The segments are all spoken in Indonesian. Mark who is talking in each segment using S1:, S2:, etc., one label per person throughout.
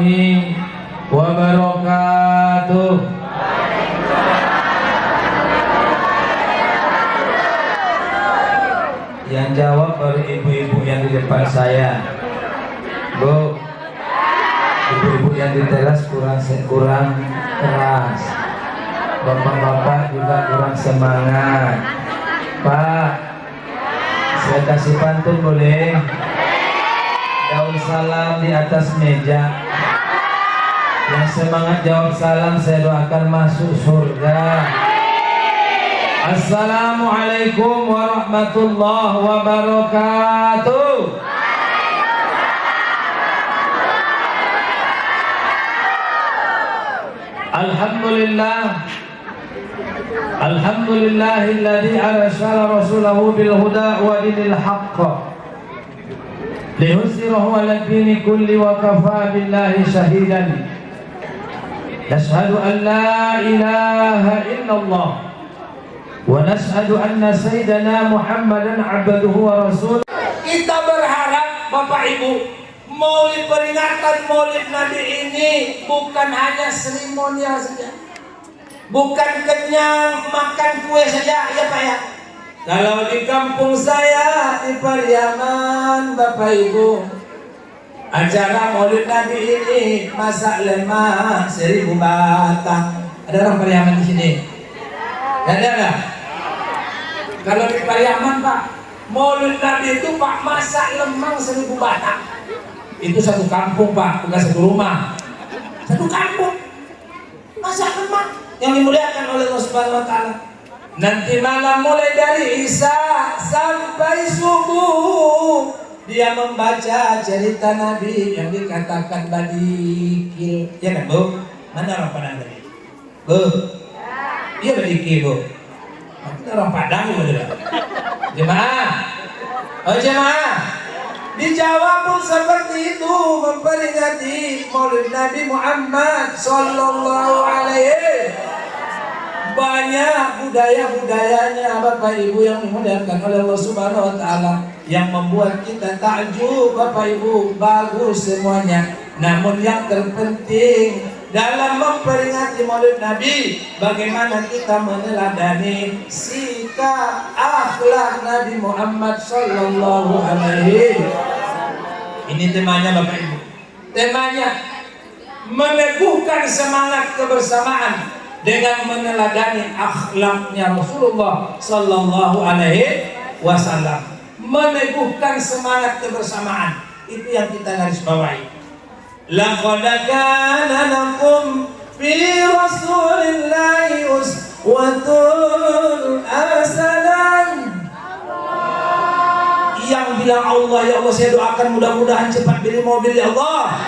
S1: warahmatullahi wabarakatuh. Yang jawab baru ibu-ibu yang di depan saya. Bu, ibu-ibu yang di teras kurang keras. Bapak-bapak juga kurang semangat. Pak, saya kasih pantun boleh? Daun salam di atas meja. Yang semangat jawab salam saya doakan masuk surga. Assalamualaikum warahmatullahi wabarakatuh. Alhamdulillah. Alhamdulillahilladzi arsala rasulahu bil huda wa dinil haqq liyuzhirahu 'ala ad-dini kulli wa kafa billahi shahidan. Nashhadu an la ilaha illallah wa nashhadu anna sayyidana Muhammadan abduhu wa rasuluh.
S2: Kita berharap Bapak Ibu, Maulid peringatan Maulid Nabi ini bukan hanya seremonial saja, bukan kenyang makan kue saja ya Pak ya. Kalau di kampung saya di Pariaman Bapak Ibu, acara Maulid Nabi ini masak lemak 1000 batang. Ada orang Pariaman di sini? Ada nggak? Kalau di Pariaman Pak, Maulid Nabi itu Pak masak lemang 1000 batang. Itu satu kampung Pak, bukan satu rumah. Satu kampung masak lemang yang dimuliakan oleh Allah Subhanahu Wa Taala. Nanti malam mulai dari Isya sampai subuh dia membaca cerita Nabi yang dikatakan badikil. Ya kan Bu? Mana orang Padang tadi? Bu? Iya badikil Bu. Itu orang Padang Bu. Jemaah. Oh jemaah. Di Jawa pun seperti itu, memperingati Maulid Nabi Muhammad Sallallahu Alaihi. Banyak budaya-budayanya Bapak Ibu yang dimuliakan oleh Allah Subhanahu Wa Taala, yang membuat kita takjub Bapak Ibu. Bagus semuanya, namun yang terpenting dalam memperingati Maulid Nabi, bagaimana kita meneladani sikap akhlak Nabi Muhammad Sallallahu Alaihi. Ini temanya Bapak Ibu. Temanya meneguhkan semangat kebersamaan dengan meneladani akhlaknya Rasulullah Sallallahu Alaihi Wasallam. Meneguhkan semangat kebersamaan, itu yang kita garis bawahi. Laqad kana lakum fi Rasulillahi uswatun hasanah. Yang bilang Allah, ya Allah saya doakan mudah-mudahan cepat beli mobil ya Allah.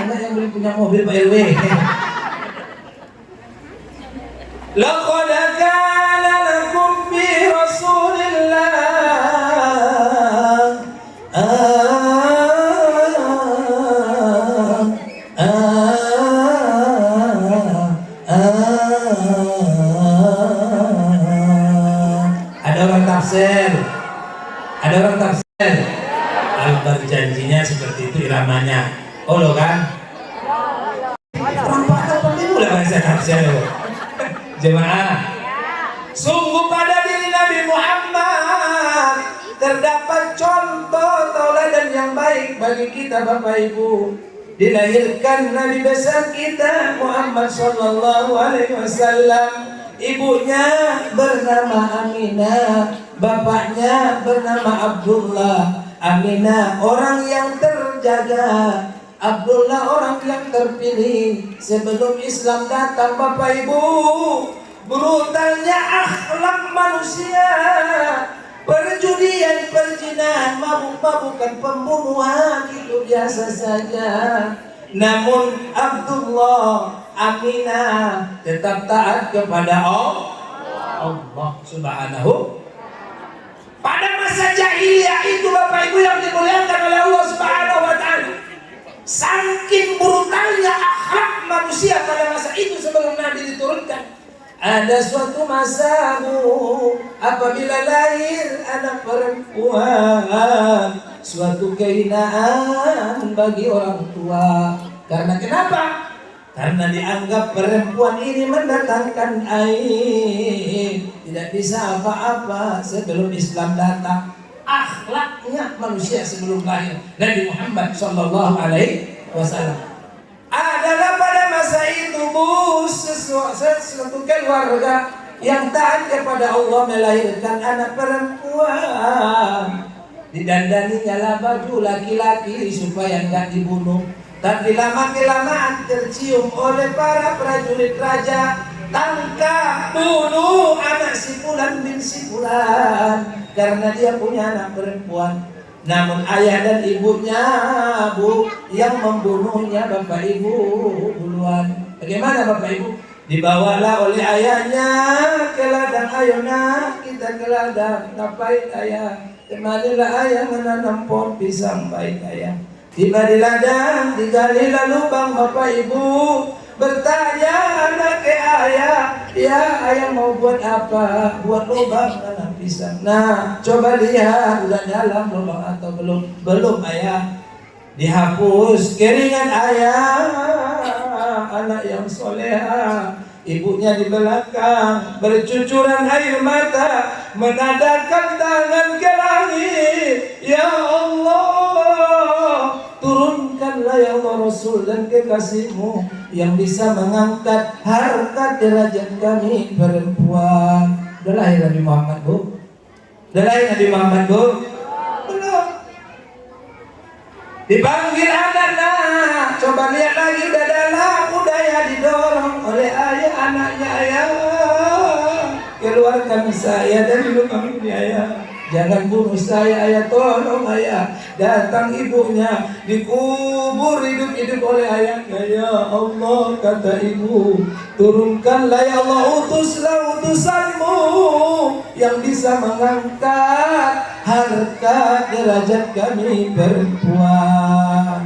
S2: Mana yang belum punya mobil Pak RW? Laqad kana lakum fi Rasulillah ada orang tafsir berjanjinya seperti itu iramanya. Oh lo kan? Orang Padang pasti mulai bahasa tafsir. Jemaah, sungguh pada diri Nabi Muhammad terdapat contoh tauladan yang baik bagi kita Bapak Ibu. Dilahirkan Nabi besar kita Muhammad Sallallahu Alaihi Wasallam. Ibunya bernama Aminah, bapaknya bernama Abdullah. Aminah orang yang terjaga, Abdullah orang yang terpilih. Sebelum Islam datang Bapak Ibu, brutalnya akhlak manusia, perjudian, perzinahan, mabuk-mabukan, pembunuhan itu biasa saja. Namun Abdullah, Aminah tetap taat kepada Allah Subhanahu. Pada masa jahiliyah itu Bapak Ibu yang dimuliakan oleh Allah Subhanahu Wa Taala, saking brutalnya akhlak manusia pada masa itu sebelum Nabi diturunkan, Ada suatu masa Bu, apabila lahir anak perempuan, suatu kehinaan bagi orang tua. Karena kenapa? Karena dianggap perempuan ini mendatangkan aib, tidak bisa apa-apa sebelum Islam datang. Akhlaknya manusia sebelum lahir Nabi Muhammad sallallahu alaihi wasallam adalah pada masa itu Bu, sesuatu keluarga yang taat kepada Allah melahirkan anak perempuan, didandaninya lah baju laki-laki supaya enggak dibunuh. Tapi lama-kelamaan tercium oleh para prajurit raja, tangkap bunuh anak si Fulan bin si Fulan karena dia punya anak perempuan. Namun ayah dan ibunya Bu yang membunuhnya Bapak Ibu duluan. Bagaimana Bapak Ibu? Dibawalah oleh ayahnya ke ladang. Ayo nak, kita ke ladang. Ngapain ayah? Kemarilah ayah menanam pohon pisang. Baik ayah. Tiba di ladang, digalilah lubang Bapak Ibu. Bertanya anak ke ayah, ya ayah mau buat apa? Buat lubang nanam pisang. Nah, coba lihat udah dalam lubang atau belum? Belum ayah. Dihapus keringat ayah, anak yang soleha. Ibunya di belakang bercucuran air mata, menadahkan tangan ke langit. Ya Allah, turunkanlah ya Allah Rasul dan kekasihmu yang bisa mengangkat harkat derajat kami perempuan. Udah lahir Nabi Muhammad Bu? Udah lahir Nabi Muhammad Bu? Belum. Dipanggil anak, coba lihat lagi udah dalam, udah ya didorong oleh ayah anaknya. Ayah, keluarkan saya dari lubang ini ayah. Jangan bunuh saya ayah, tolong ayah. Datang ibunya, dikubur hidup-hidup oleh ayahnya. Ya Allah, kata ibu, turunkanlah ya Allah, utuslah utusanmu yang bisa mengangkat harkat derajat kami perempuan.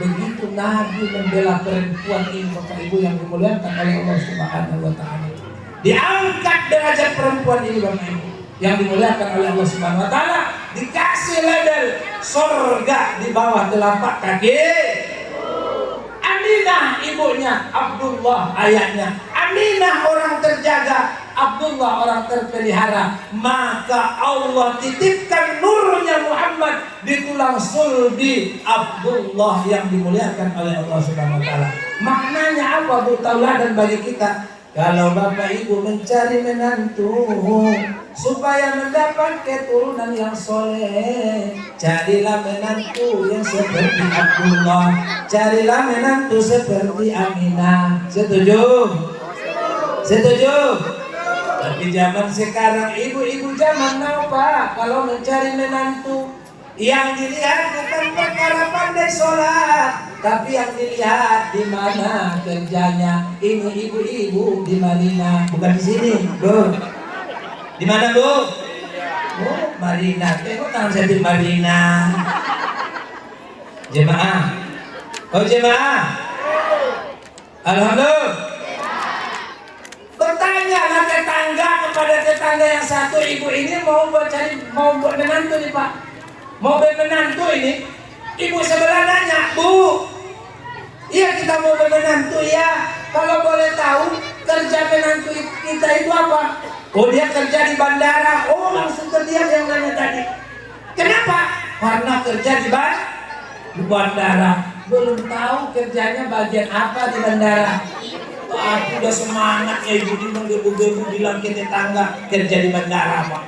S2: Begitu Nabi membela perempuan ini Bapak Ibu yang dimuliakan oleh Allah Subhanahu wa taala. Diangkat derajat perempuan ini Bapak Ibu yang dimuliakan oleh Allah Subhanahu wa taala, dikasih label surga di bawah telapak kaki. Aminah ibunya, Abdullah ayahnya. Aminah orang terjaga, Abdullah orang terpelihara. Maka Allah titipkan nurnya Muhammad di tulang sulbi Abdullah yang dimuliakan oleh Allah Subhanahu wa taala. Maknanya apa Bu? Tauladan bagi kita. Kalau Bapak Ibu mencari menantu supaya mendapat keturunan yang soleh, carilah menantu yang seperti Abdullah, carilah menantu seperti Aminah. Setuju? Setuju? Tapi zaman sekarang ibu-ibu zaman now Pak, kalau mencari menantu yang dilihat bukan perkara pandai sholat, tapi yang dilihat di mana kerjanya. Ini ibu-ibu di Marina, bukan di sini, Bu. Di mana, Bu? Oh, Marina. Tengok tangan saya di Marina. Jemaah. Oh, jemaah. Alhamdulillah. Bertanyalah tetangga kepada tetangga yang satu, ibu ini mau buat menantu nih Pak. Mau bermenantu ini, ibu sebelah nanya, Bu, iya kita mau bermenantu ya. Kalau boleh tahu kerja menantu kita itu apa? Oh dia kerja di bandara. Oh langsung terdiam yang nanya tadi. Kenapa? Karena kerja di bandara. Belum tahu kerjanya bagian apa di bandara. Aku udah semangat ya ibu menggebu-gebu bilang ke tetangga kerja di bandara Pak.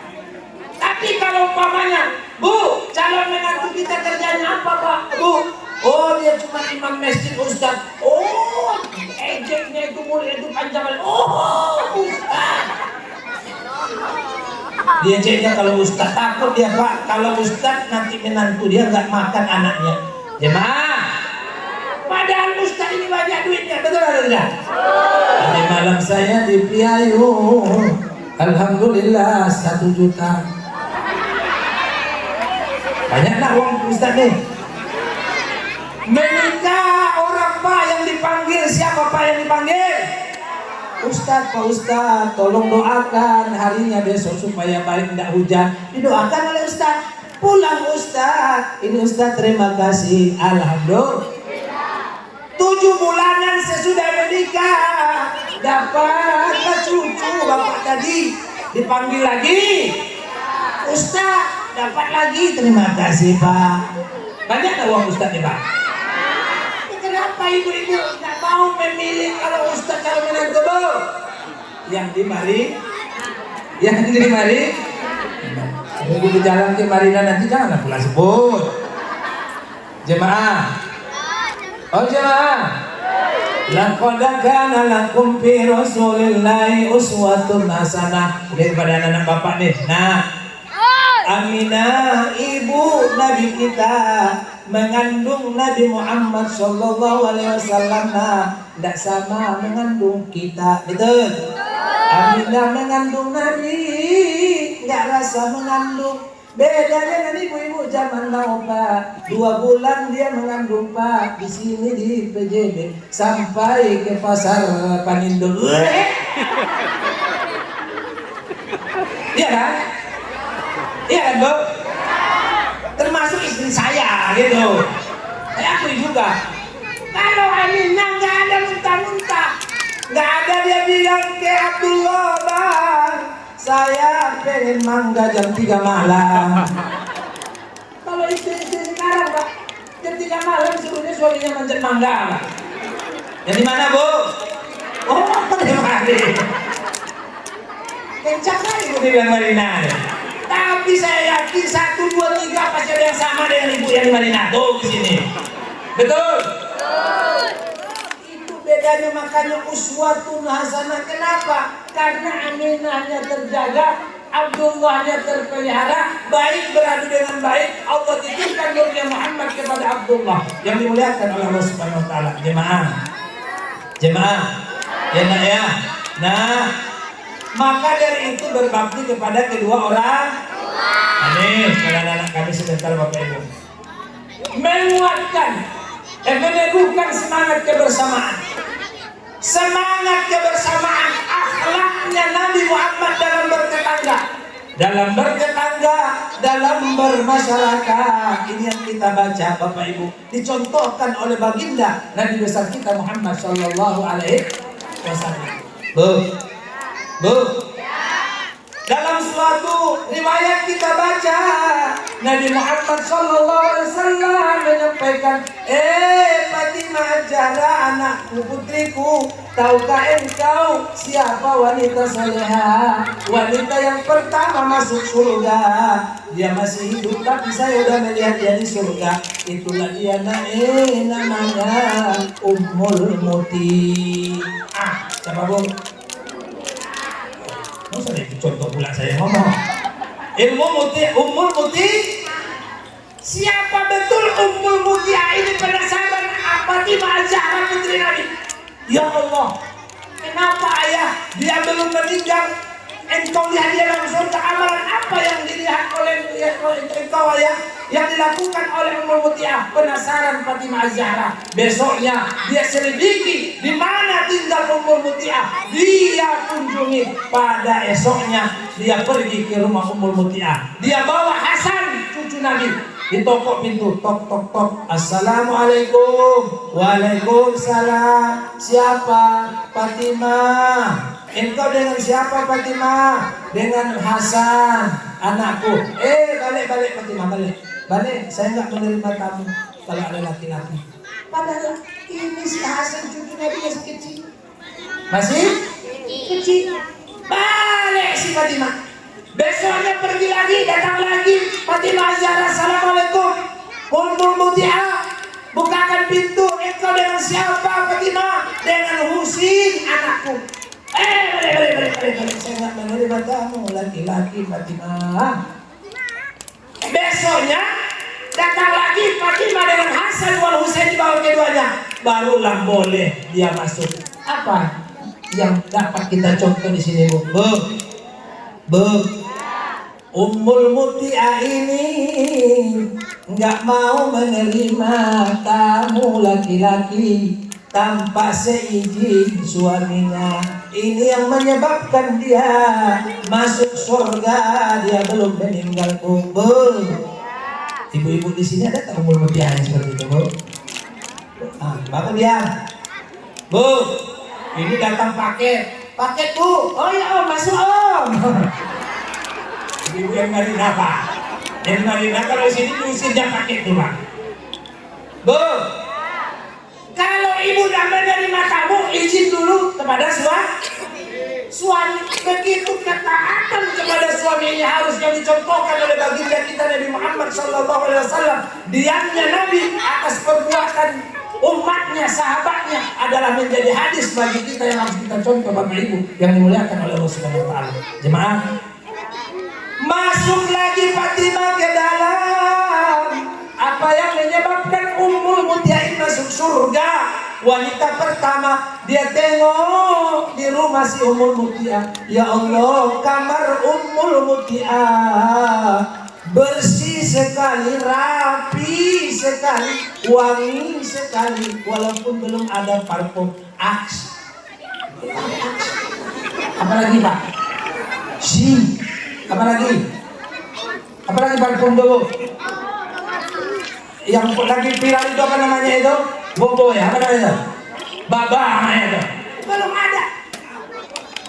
S2: Tapi kalau umpamanya, Bu, calon menantu kita kerjanya apa Pak? Bu, oh dia cuma imam masjid Ustaz. Oh, ejeknya itu mulia itu panjang. Oh, Ustaz. Dia ejeknya kalau Ustaz, takut dia Pak. Kalau Ustaz nanti menantu dia nggak makan anaknya. Jemaah. Padahal Ustaz ini banyak duitnya, betul atau tidak? Tadi malam saya di Priayu, alhamdulillah 1 juta. Banyaklah uang Ustaz nih. Menikah orang Pak yang dipanggil, siapa Pak yang dipanggil? Pak Ustadz, tolong doakan harinya besok supaya baik, tidak hujan. Didoakan oleh Ustadz. Pulang Ustadz. Ini Ustadz terima kasih. Alhamdulillah. 7 bulanan sesudah menikah dapat cucu bapak tadi. Dipanggil lagi. Ustadz dapat lagi. Terima kasih Pak. Banyak tak uang Ustadz nih Pak? Kenapa ibu-ibu nggak mau memilih kalau Ustadz kalau menantu yang dimari, ibu di jalan ke Marina nanti janganlah pula sebut jemaah. Oh jemaah, laqad kana lakum fi Rasulillahi uswatun hasanah. Daripada anak-anak bapak nih. Nah, Aminah ibu Nabi kita mengandung Nabi Muhammad sallallahu alaihi wasallam. Nah, tidak sama mengandung kita, betul? Aminah mengandung Nabi, nggak rasa mengandung. Beda dengan ibu-ibu zaman now Pak. 2 bulan dia mengandung Pak. Di sini di PJB sampai ke pasar Panindo. Iya kan? Iya kan Bu? Termasuk istri saya gitu. Saya akui juga. Kalau Aminah nggak ada muntah-muntah, nggak ada dia bilang ke Abdullah Bang, saya pengen mangga jam 3 malam. Kalau istri-istri sekarang Pak, jam 3 malam suruhnya suaminya manjat mangga Pak. Yang di mana Bu? Oh di Mari. Kencang kali Bu bilang Marina. Tapi saya yakin 1, 2, 3 pasti ada yang sama dengan ibu yang di Marina. Tuh di sini. Betul? Betul. Itu bedanya, makanya uswatun hasanah. Kenapa? Karena Aminahnya terjaga, Abdullahnya terpelihara, baik beradu dengan baik. Allah titipkan nurnya Muhammad kepada Abdullah yang dimuliakan oleh Allah Subhanahu wa taala. Jemaah. Ya nak ya. Nah, maka dari itu berbakti kepada kedua orang. Amin. Anak-anak kami sebentar Bapak Ibu. Menguatkan, meneguhkan semangat kebersamaan. Semangat kebersamaan akhlaknya Nabi Muhammad dalam bertetangga. Dalam bermasyarakat. Ini yang kita baca Bapak Ibu. Dicontohkan oleh baginda Nabi besar kita Muhammad sallallahu alaihi wasallam. Bu, dalam suatu riwayat kita baca Nabi Muhammad sallallahu alaihi wasallam menyampaikan, Fatimah Zahra anakku, putriku, tahukah engkau siapa wanita salehah, wanita yang pertama masuk surga? Dia masih hidup tapi saya sudah melihat dia di surga. Itulah dia namanya Ummul Muti. Siapa Bu? Masa itu contoh pula saya ngomong. Ummul Muti. Siapa betul Ummul Muti ini? Penasaran apa Fatimah Zahra putri Nabi? Ya Allah, kenapa ayah dia belum meninggal? Engkau lihat dia dalam surga. Amalan apa yang dilihat oleh engkau ayah, yang dilakukan oleh Ummul Muti'ah? Penasaran Fatimah Zahra. Besoknya dia selidiki di mana tinggal Ummul Muti'ah. Dia kunjungi. Pada esoknya dia pergi ke rumah Ummul Muti'ah. Dia bawa Hasan cucu Nabi. Ditokok pintu, tok tok tok. Assalamualaikum. Waalaikumsalam. Siapa? Fatimah. Engkau dengan siapa Fatimah? Dengan Hasan, anakku. Balik Fatimah, balik. Saya nggak menerima tamu kalau ada laki-laki. Padahal ini si Hasan cucu Nabi masih kecil. Masih kecil. Balik si Fatimah. Besoknya pergi lagi, datang lagi. Fatimah Zahra, assalamualaikum. Ummul Muti'ah, bukakan pintu. Engkau dengan siapa Fatimah? Dengan Husin, anakku. Balik. Saya nggak menerima tamu laki-laki Fatimah. Besoknya datang lagi Fatimah dengan Hasan wal Husain dibawa keduanya. Barulah boleh dia masuk. Apa yang dapat kita contoh di sini Bu? Ummul Muti'ah ini nggak mau menerima tamu laki-laki tanpa seizin suaminya. Ini yang menyebabkan dia masuk surga, dia belum meninggal kubur. Ibu-ibu di sini ada tak umur mutiara seperti itu, Bu? Bapak diam. Bu, ini datang paket. Paket, Bu. Oh ya, Om, masuk, Om. Ibu yang Marina, Pak. Yang Marina kalau di sini diusirnya paket tuh, Pak. Bu, kalau ibu tidak menerima kamu, izin dulu kepada suami. Begitu ketaatan kepada suaminya harus yang dicontohkan oleh baginda kita Nabi Muhammad SAW. Diamnya Nabi atas perbuatan umatnya, sahabatnya adalah menjadi hadis bagi kita yang harus kita contoh, Bapak Ibu yang dimuliakan oleh Allah Subhanahu Wa Taala. Jemaah, masuk lagi Fatimah ke dalam. Apa yang menyebabkan Ummul Muti'ah masuk surga? Wanita pertama, dia tengok di rumah si Ummul Muti'ah. Ya Allah, kamar Ummul Muti'ah bersih sekali, rapi sekali, wangi sekali, walaupun belum ada parfum. Aks. Apa lagi, Pak? Apa lagi? Apa lagi parfum dulu? Yang lagi viral itu apa namanya itu? Bobo ya, apa namanya? Baba namanya itu. Belum ada.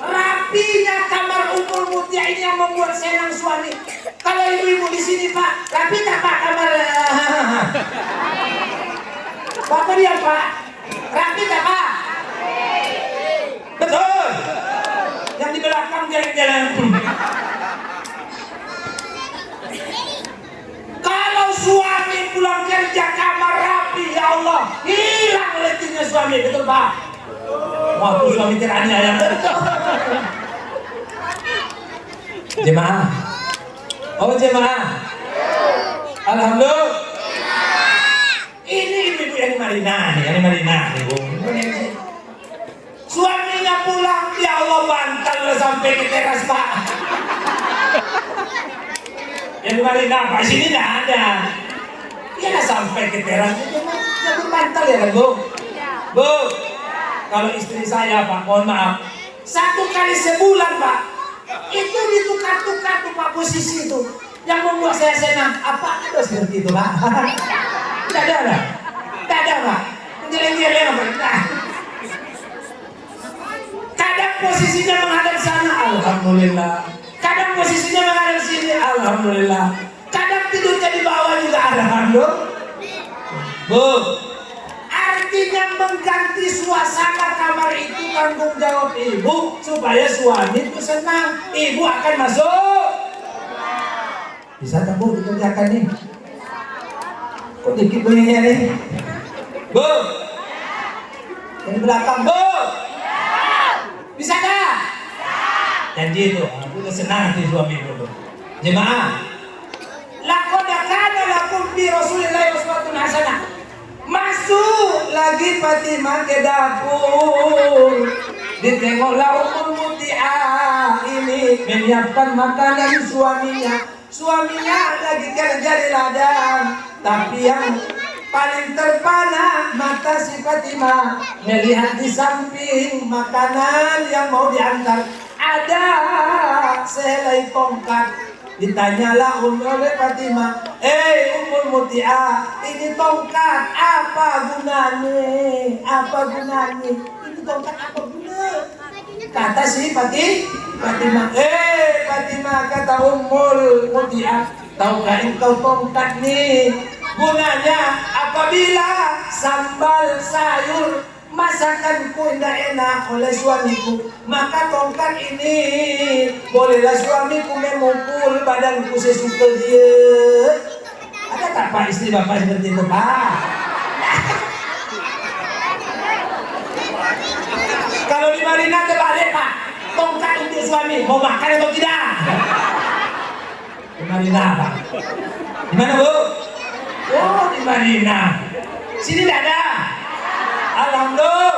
S2: Rapinya kamar Ummul Muti'ah ini yang membuat senang suami. Kalau ibu-ibu di sini, Pak, rapi tak Pak kamar? Bapak dia, Pak, rapi tak Pak? Betul. Yang di belakang jalan-jalan. Kalau suami pulang kerja kamar rapi, ya Allah, hilang letihnya suami, betul Pak? Waktu suami teraniaya. Jemaah, oh jemaah, alhamdulillah. Ini ibu yang Marina nih, Ibu. Suaminya pulang, ya Allah bantal sampai ke teras Pak. Yang Marina Pak sini nggak ada. Ya sampai ke teras itu jangan bantal ya kan Bu? Bu, kalau istri saya Pak, mohon maaf, 1 kali sebulan Pak, itu ditukar-tukar tuh Pak posisi itu. Yang membuat saya senang, apa itu seperti itu Pak? Tidak ada Pak. Geleng-geleng apa? Nah. Kadang posisinya menghadap sana, alhamdulillah. Kadang posisinya menghadap sini, alhamdulillah. Kadang tidurnya di bawah juga, alhamdulillah. Bu, artinya mengganti suasana kamar itu tanggung jawab ibu supaya suami itu senang. Ibu akan masuk. Bisa tak Bu dikerjakan nih? Kok dikit bunyinya nih? Bu, yang belakang Bu, bisa tak? Janji itu, aku udah senang hati suami itu. Jemaah, laqad kana lakum bi Rasulillahi uswatun hasanah. Masuk lagi Fatimah ke dapur. Ditengoklah Ummul Muti'ah ini menyiapkan makanan suaminya. Suaminya lagi kerja di ladang, tapi yang paling terpana mata si Fatimah melihat di samping makanan yang mau diantar ada sehelai tongkat. Ditanyalah oleh Fatimah, Ummul Muti'ah, ini tongkat apa gunanya? Apa gunanya? Ini tongkat apa gunanya? Kata si Fatimah, Fatimah, kata Ummul Muti'ah, tahukah engkau tongkat nih gunanya apabila sambal sayur masakanku tidak enak oleh suamiku, maka tongkat ini bolehlah suamiku memukul badanku sesuka dia. Ada tak Pak istri Bapak seperti itu Pak? Kalau di Marina terbalik Pak, tongkat untuk suami mau makan atau tidak? Di Marina Pak. Di mana Bu? Oh di Marina. Sini tidak ada. Alhamdulillah.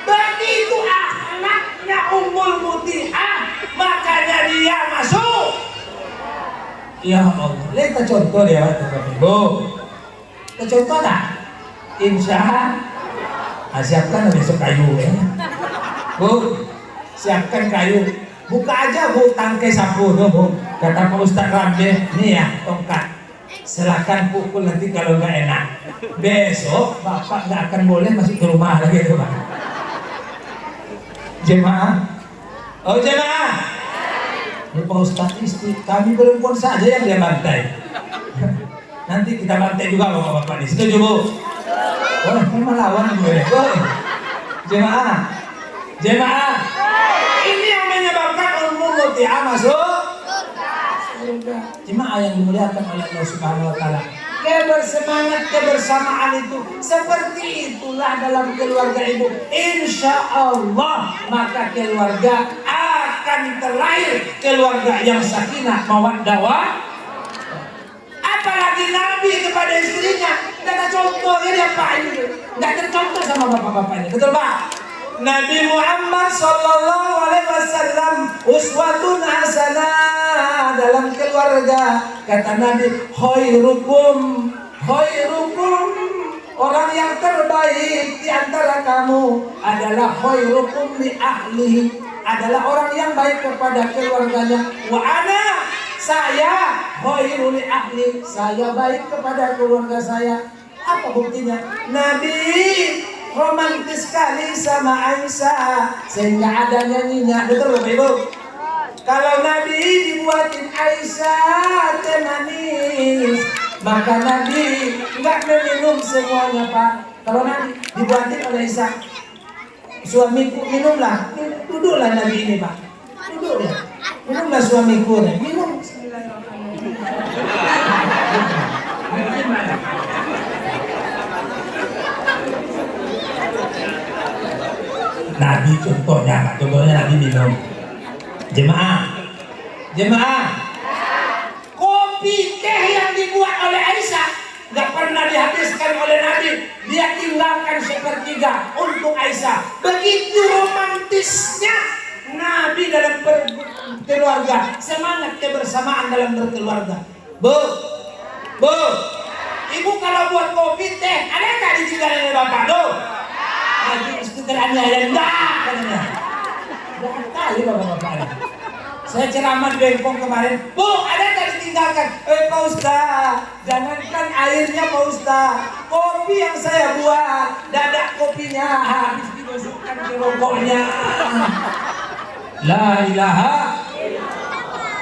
S2: Begitu akhlaknya Ummul Muti'ah, makanya dia masuk. Ya Allah, lihat contoh dia Bu. Kita contoh tak? Insya Allah siapkan besok kayu ya. Bu, siapkan kayu. Buka aja Bu, tangkai sapu tuh Bu. Kata Pak Ustadz Rambe, nih ya tongkat. Silakan pukul nanti kalau nggak enak. Besok Bapak nggak akan boleh masuk ke rumah lagi tuh Pak. Jemaah. Oh jemaah. Ini Pak Ustadz istri, kami perempuan saja yang dia bantai. Nanti kita bantai juga Bapak-Bapak ini. Setuju Bu? Oh, memang lawan gue. Oh. Jemaah. Jemaah. Ini yang menyebabkan umum muti'ah masuk surga. Jemaah yang dimuliakan oleh Allah Subhanahu wa taala. Kebersemangat kebersamaan itu seperti itulah dalam keluarga ibu. Insya Allah maka keluarga akan terlahir keluarga yang sakinah mawaddah warahmah. Apalagi Nabi kepada istrinya, tidak ada contohnya dia Pak ini, tidak ada contoh sama bapak-bapaknya, betul Pak? Nabi Muhammad Sallallahu Alaihi Wasallam uswatun hasanah dalam keluarga. Kata Nabi, khairukum orang yang terbaik di antara kamu adalah khairukum li ahlihi, adalah orang yang baik kepada keluarganya. Wa ana, saya khairul li ahli, saya baik kepada keluarga saya. Apa buktinya? Nabi romantis sekali sama Aisyah sehingga ada nyanyinya, betul Bapak Ibu? Kalau Nabi dibuatin Aisyah teh manis, maka Nabi nggak meminum semuanya Pak. Kalau Nabi dibuatin oleh Aisyah, suamiku minumlah, duduklah Nabi ini Pak, duduklah, minumlah suamiku, minum. Nabi contohnya Pak, contohnya Nabi minum. Jemaah, kopi teh yang dibuat oleh Aisyah nggak pernah dihabiskan oleh Nabi, dia tinggalkan sepertiga untuk Aisyah. Begitu romantisnya Nabi dalam berkeluarga, semangat kebersamaan dalam berkeluarga. Bu, ibu kalau buat kopi teh ada nggak ditinggalin oleh bapak tuh? Itu teraniaya enggak katanya. Jangan kali bapak-bapak. Saya ceramah di Bengkong kemarin, Bu, ada nggak ditinggalkan? Pak Ustaz, jangankan airnya Pak Ustaz, kopi yang saya buat, dadak kopinya habis dimasukkan ke rokoknya. La ilaha.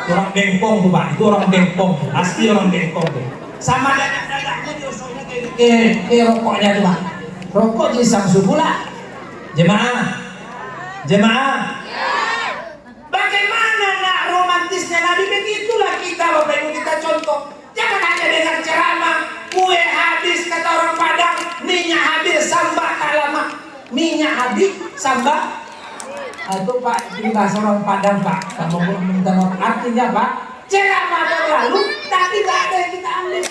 S2: Orang Bengkong tuh Pak, itu orang Bengkong, asli orang Bengkong tuh. Sama dadak-dadaknya diusuknya ke rokoknya tuh Pak. Rokok jadi samsu pula. Jemaah. Bagaimana nak romantisnya Nabi? Begitulah kita Bapak Ibu, kita contoh. Jangan hanya dengar ceramah, kue habis kata orang Padang, minyak habis sambal tak lama. Minyak habis sambal. Itu Pak, ini bahasa orang Padang Pak. Kamu minta artinya Pak, ceramah berlalu tapi tak ada yang kita ambil.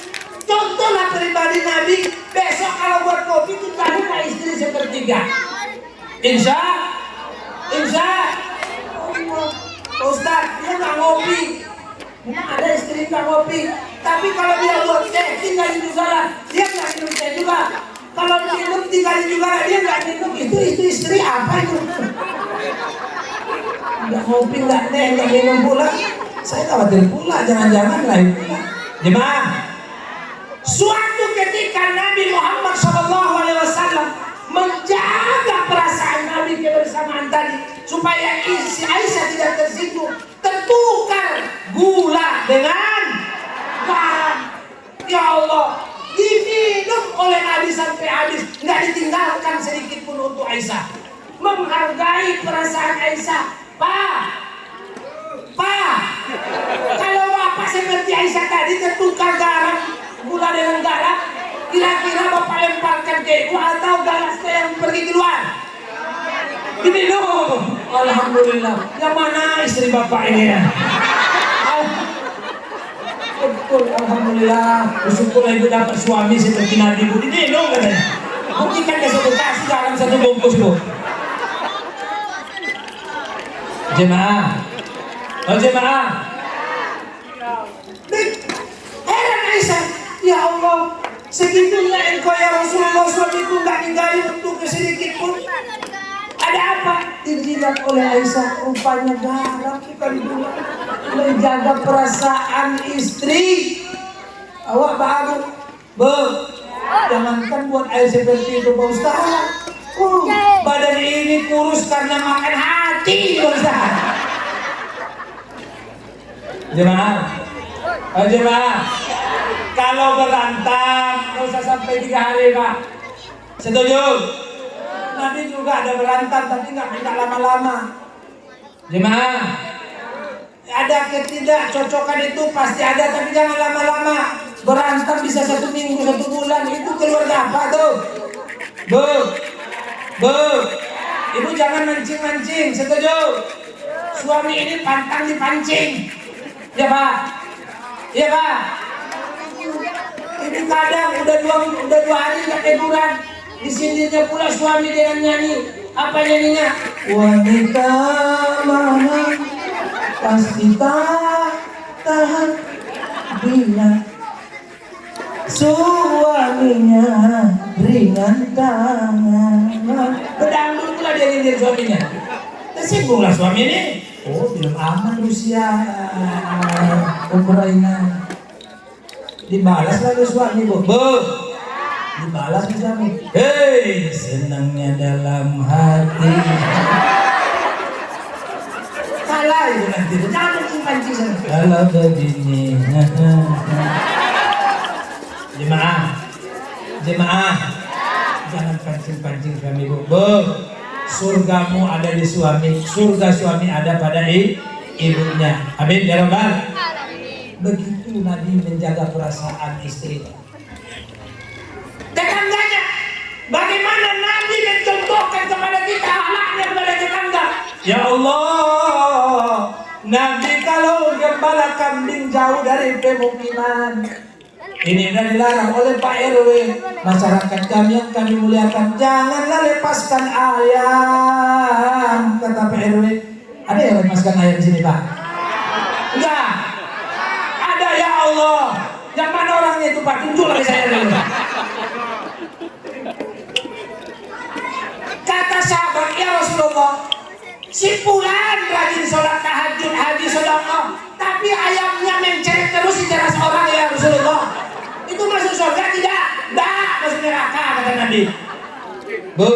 S2: Contohlah pribadi Nabi. Besok kalau buat kopi itu carilah istri sepertiga. Insya Allah. Ustaz, dia nggak ngopi. Memang ada istri nggak ngopi. Tapi kalau dia buat teh, tinggalin juga lah. Dia nggak minum teh juga. Kalau minum tinggalin juga lah. Dia nggak minum. Itu istri apa itu? Nggak ngopi, nggak teh, nggak minum pula. Saya khawatir pula, jangan-jangan lain pula. Jemaah. Suatu ketika Nabi Muhammad SAW menjaga perasaan Nabi kebersamaan tadi supaya isi Aisyah tidak tersinggung, tertukar gula dengan garam. Ya Allah, diminum oleh Nabi sampai habis, nggak ditinggalkan sedikit pun untuk Aisyah. Menghargai perasaan Aisyah. Pak, kalau bapak seperti Aisyah tadi tertukar garam, gula dengan garam, kira-kira bapak lemparkan ke ibu atau galasnya yang pergi keluar? Diminum. Alhamdulillah. Yang mana istri bapak ini ya? Betul, alhamdulillah. Bersyukur ibu dapat suami seperti Nabi Bu. Diminum katanya. Buktikan dia satu kasih garam satu bungkus Bu. Jemaah. Heran Aisyah. Ya Allah, segitunya engkau ya Rasulullah suamiku nggak ninggalin untuk sedikit pun. Ada apa? Izin dilihat oleh Aisyah, rupanya garap bukan gula. Menjaga perasaan istri. Awak baru, jangankan buat air seperti itu Pak Ustaz. Badan ini kurus karena makan hati Pak Ustaz. Jemaah, kalau berantem nggak usah sampai 3 hari Pak. Setuju? Nabi juga ada berantem tapi nggak lama-lama. Jemaah, ada ketidakcocokan itu pasti ada tapi jangan lama-lama. Berantem bisa 1 minggu, 1 bulan, itu keluarga apa tuh? Ibu jangan mancing-mancing, setuju? Suami ini pantang dipancing. Ya Pak? Iya Pak? Ini kadang udah 2 hari nggak tiduran. Di sininya pula suami dengan nyanyi. Apa nyanyinya? Wanita mana pasti tak tahan bila suaminya ringan tangan. Pedangdut pula dia nyindir suaminya. Tersinggunglah suami ini. Oh, belum aman Rusia, Ukraina. Dibalas lagi suami Bu. Dibalas suami. Hei, senangnya dalam hati. Kalah itu nanti. Jangan pancing-pancing saya. Kalau begini. Jemaah. Jangan pancing-pancing suami Bu. Surgamu ada di suami, surga suami ada pada ibunya. Amin ya Rabbal. Begitu Nabi menjaga perasaan istrinya. Tetangganya, bagaimana Nabi mencontohkan kepada kita anaknya kepada tetangga? Ya Allah, Nabi kalau gembala kambing jauh dari pemukiman. Ini sudah dilarang oleh Pak RW. Masyarakat kami yang kami muliakan, janganlah lepaskan ayam, kata Pak RW. Ada yang lepaskan ayam di sini Pak? Enggak. Ada ya Allah. Yang mana orangnya itu Pak? Tunjuk lagi saya dulu. Kata sahabat, ya Rasulullah, si fulan rajin sholat tahajud, haji sedekah, tapi ayamnya menceret terus di teras orang ya Rasulullah. Itu masuk surga tidak? Tidak, masuk neraka kata Nabi. Bu,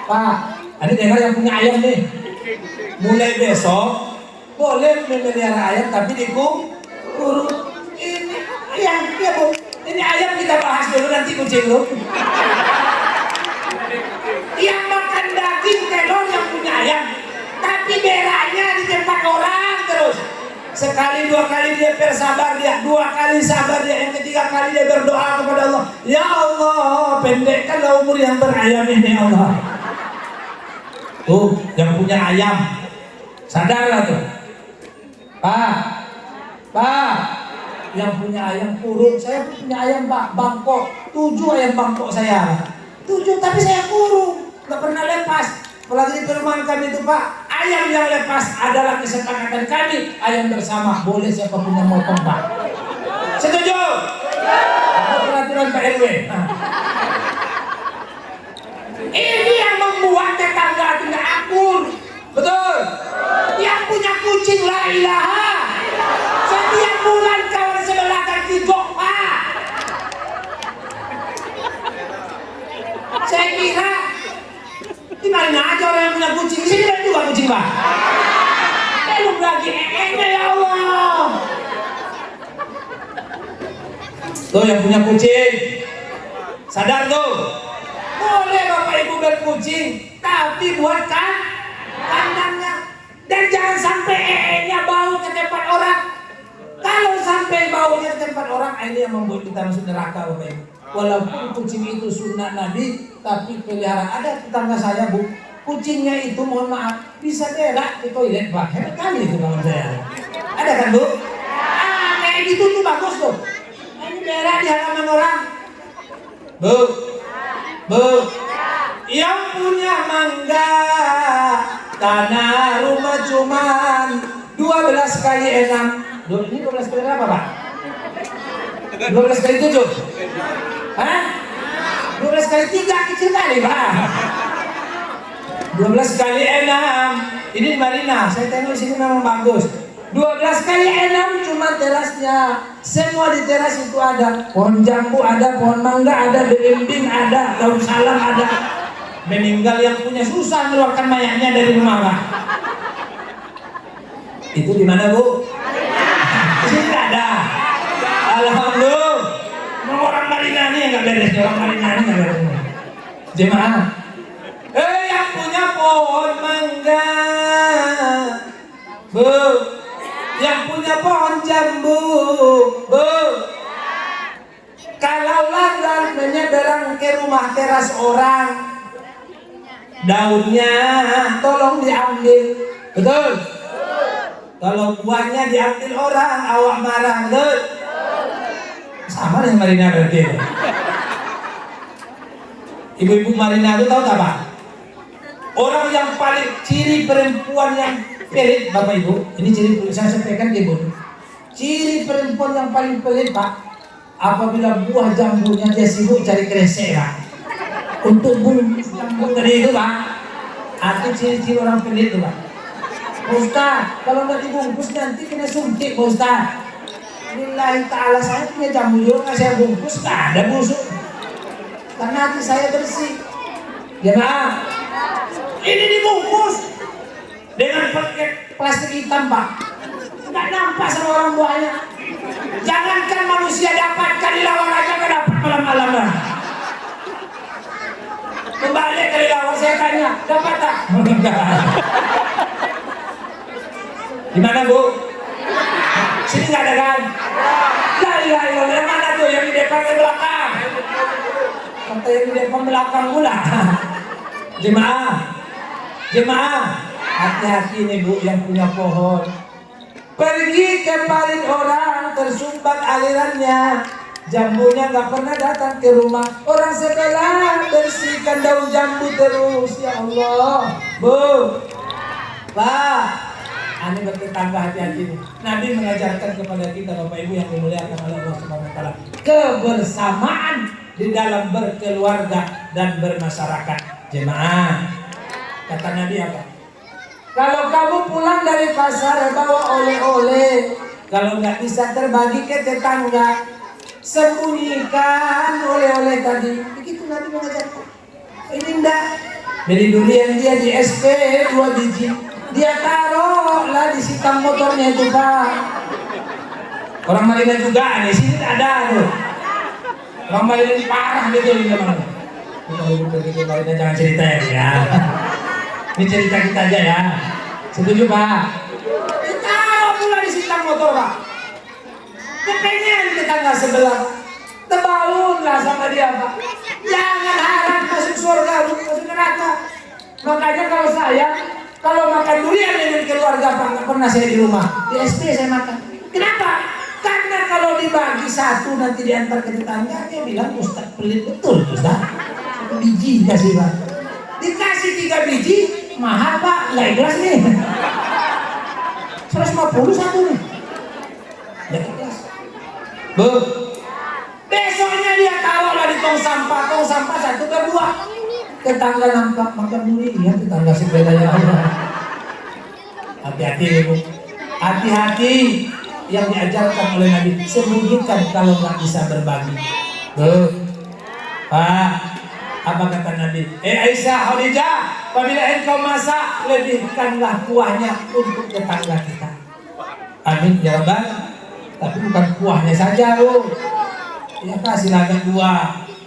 S2: Pak, ada dengar yang punya ayam nih. Mulai besok boleh memelihara ayam tapi dikurung. Ini ayam, ya Bu. Ini ayam kita bahas dulu nanti kucing lu. Yang makan daging telur yang punya ayam, tapi beraknya di tempat orang terus. Sekali 2 kali dia bersabar, dia 2 kali sabar dia, yang ketiga kali dia berdoa kepada Allah. Ya Allah, pendekkanlah umur yang berayam ini Allah. Tuh, yang punya ayam, sadarlah tuh. Pak, yang punya ayam kurung. Saya punya ayam Pak, bangkok. 7 ayam bangkok saya. 7 tapi saya kurung, nggak pernah lepas. Apalagi di perumahan kami itu Pak, ayam yang lepas adalah kesepakatan kami. Ayam bersama, boleh siapa punya motong Pak. Setuju? Apa peraturan Pak RW? Ini yang membuat tetangga tidak akur. Betul? Yang punya kucing la ilaha. Setiap bulan kawan sebelah ganti jok Pak. Saya kira di mana aja orang yang punya kucing, di sini ada juga kucing Pak. Belum lagi ya Allah. Tuh yang punya kucing, sadar tuh. Boleh Bapak Ibu berkucing, tapi buat kandangnya. Dan jangan sampai nya bau ke tempat orang. Kalau sampai baunya ke tempat orang, ini yang membuat kita masuk neraka Bapak Ibu. Walaupun kucing itu sunnah Nabi, tapi peliharaan. Ada tetangga saya Bu, kucingnya itu mohon maaf bisa berak di toilet Pak. Hebat kali itu kawan saya. Ada kan Bu? Kayak gitu tuh bagus tuh. Ini berak di halaman orang. Bu, yang punya mangga tanah rumah cuman 12 kali 6. Ini 12 kali berapa Pak? 12 kali 7. Hah? 12 kali 3 kecil kali Pak. 12 kali 6. Ini di Marina, saya tengok sini memang bagus. 12 kali 6 cuma terasnya. Semua di teras itu ada. Pohon jambu ada, pohon mangga ada, belimbing ada, daun salam ada. Meninggal yang punya susah mengeluarkan mayatnya dari rumah, Pak. Itu di mana, Bu? Sini ada. Alhamdulillah. Mau orang Marina nih yang nggak beres, orang Marina nih nggak beres. Jemaah. Yang punya pohon mangga, Bu. Yang punya pohon jambu, Bu. Kalau langgar menyeberang ke rumah teras orang, daunnya tolong diambil, betul? Kalau buahnya diambil orang, awak marah, betul? Sama dengan Marina berarti. Ibu-ibu Marina itu tahu tak, Pak? Orang yang paling ciri perempuan yang pelit, Bapak Ibu, ini ciri saya sampaikan ke Ibu. Ciri perempuan yang paling pelit, Pak, apabila buah jambunya dia sibuk cari kresek, Pak. Untuk bungkus jambu tadi itu, Pak. Itu ciri-ciri orang pelit itu, Pak. Ustaz, kalau nggak dibungkus nanti kena suntik, Ustaz. Lillahi ta'ala, saya punya jambu juga nggak saya bungkus, nggak ada busuk. Karena hati saya bersih. Ya, Pak. Ini dibungkus dengan pakai plastik hitam, Pak. Nggak nampak sama orang buahnya. Jangankan manusia dapatkan di lawang aja nggak dapat malam-malam. Kembali ke lawang saya tanya, dapat tak? Gimana, Bu? Sini nggak ada kan? Yang mana tuh? Yang di depan ke belakang? Kata yang di depan belakang pula. Jemaah, hati-hati nih, Bu, yang punya pohon. Pergi ke parit orang, tersumbat alirannya. Jambunya nggak pernah datang ke rumah. Orang sebelah bersihkan daun jambu terus. Ya Allah, Bu, Pak, ini bertetangga hati-hati nih. Nabi mengajarkan kepada kita, Bapak Ibu yang dimuliakan oleh Allah Subhanahu wa taala, kebersamaan di dalam berkeluarga dan bermasyarakat. Jemaah, kata Nabi apa? Kalau kamu pulang dari pasar bawa oleh-oleh, kalau nggak bisa terbagi ke tetangga, sembunyikan oleh-oleh tadi. Begitu Nabi mengajarkan. Ini enggak. Jadi dulu yang dia di SP 2 biji, dia taruh lah di sitam motornya itu, Pak. Orang Marina juga nih, sini ada tuh. Orang Marina ini parah gitu di mana. Kita Marina jangan cerita ya. Ini cerita kita aja ya. Setuju, Pak? Kita pula di sitam motor, Pak. Kepengen tetangga sebelah, terbangunlah sama dia, Pak. Jangan harap masuk surga, masuk neraka. Makanya kalau makan durian dengan keluarga, Pak, nggak pernah saya di rumah. Di SD saya makan. Kenapa? Karena kalau dibagi satu nanti diantar ke tetangga, dia bilang Ustaz pelit betul, Ustaz. 1 biji kasih, Pak. Dikasih 3 biji, mahal, Pak. Nggak ikhlas nih. 150 satu nih. Nggak ikhlas. Bu, besoknya dia taruhlah di tong sampah 1 ke 2. Tetangga nampak makan durian, tetangga sepedanya Allah. Hati-hati, Bu. Hati-hati yang diajarkan oleh Nabi. Sembunyikan kalau nggak bisa berbagi. Bu, Pak, apa kata Nabi? Aisyah, Khadijah, apabila engkau masak, lebihkanlah kuahnya untuk tetangga kita. Amin ya Rabbal. Tapi bukan kuahnya saja, Bu. Ya kasih lagi 2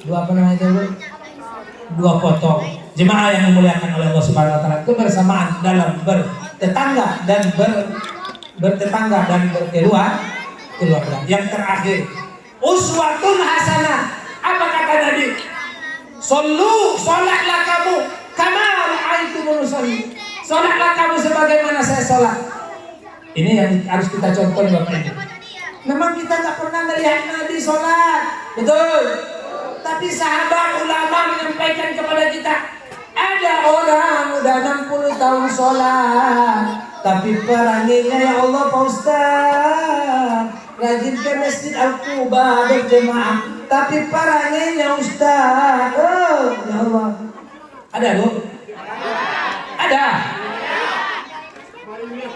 S2: apa namanya itu, Bu? 2 potong. Jemaah yang dimuliakan oleh Allah Subhanahu wa taala, kebersamaan dalam bertetangga dan bertetangga dan berkeluarga. Yang terakhir, uswatun hasanah. Apa kata Nabi? Sholatlah kamu kama ra'aitumuni usolli. Sholatlah kamu sebagaimana saya sholat. Ini yang harus kita contoh, Bapak Ibu. Memang kita nggak pernah melihat Nabi sholat, betul. Tapi sahabat ulama menyampaikan kepada kita, ada orang udah 60 tahun sholat, tapi peranginya ya Allah Pak Ustaz, rajin ke Masjid Al-Quba berjemaah, tapi peranginya Ustaz, oh ya Allah. Ada, Bu? Ada.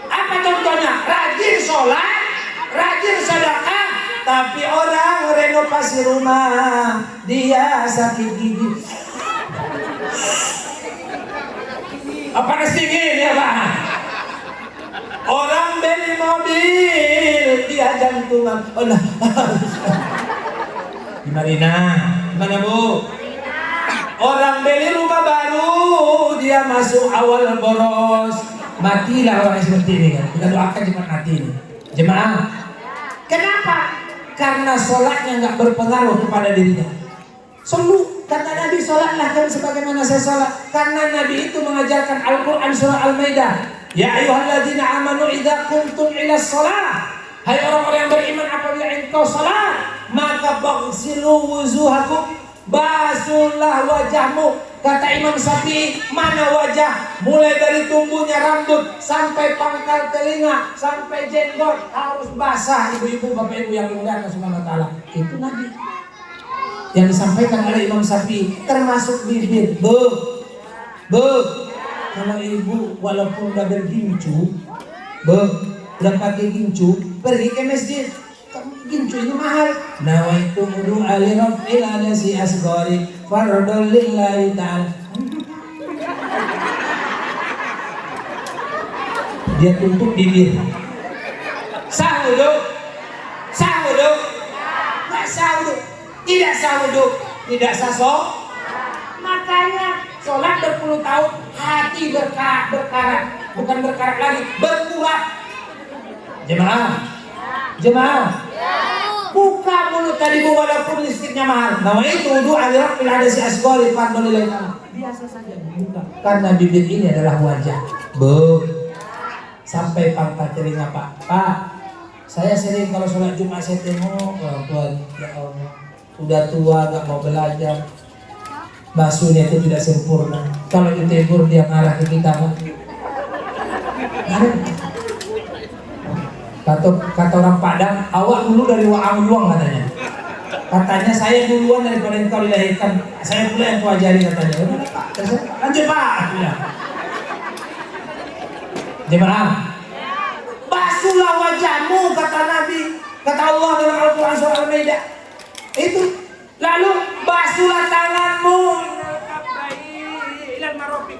S2: Apa contohnya? Rajin sholat, rajin sedekah, tapi orang renovasi rumah, dia sakit gigi. Apa kesingin ya Pak? Orang beli mobil, dia jantungan. Oh nah. Di Marina, mana Bu? Orang beli rumah baru, dia masuk awal boros. Matilah orang seperti ini kan. Kita doakan cepat mati ini. Jemaah. Kenapa? Karena sholatnya nggak berpengaruh kepada dirinya. Sungguh kata Nabi, sholatlah kan sebagaimana saya sholat. Karena Nabi itu mengajarkan Al-Quran surah Al-Maidah. Ya ayyuhalladzina amanu idza qumtum ila shalah. Hai orang-orang yang beriman, apabila engkau salat, maka baghsilu wujuhakum, basuhlah wajahmu. Kata Imam Syafi'i, mana wajah? Mulai dari tumbuhnya rambut sampai pangkal telinga sampai jenggot harus basah. Ibu-ibu, bapak-ibu yang dimuliakan Subhanahu wa taala. Itu Nabi yang disampaikan oleh Imam Syafi'i, termasuk bibir. Bu, kalau ibu walaupun udah bergincu, udah pakai gincu, pergi ke masjid. Gincu ini mahal. Nawaitu wudu ali rafil adasi asghari fardhu lillahi ta'ala. Dia tutup bibir. Sah wudu? Sah wudu? Enggak sah wudu. Tidak sah wudu, tidak sah sholat. Makanya sholat berpuluh tahun hati berkarat, bukan berkarat lagi, berkurang. Jemaah, buka mulut tadi Bu, walaupun listriknya mahal. Namanya itu wudu alirak bil hadasi asghari fardhu lillahi ta'ala. Biasa saja buka, karena bibir ini adalah wajah. Bu, sampai pangkal telinga Pak, saya sering kalau sholat Jumat saya tengok Tuhan, ya Allah, udah tua gak mau belajar, basuhnya itu tidak sempurna. Kalau ditegur dia marah ke kita Pak. Kata orang Padang, awak dulu dari Waang Luang katanya. Katanya saya duluan daripada engkau dilahirkan, saya pula yang kau ajari katanya. Lanjut Pak. Jemaah, basuhlah wajahmu kata Nabi, kata Allah dalam Al-Quran surah Al-Maidah. Itu lalu basuhlah tanganmu. Ilal marofik.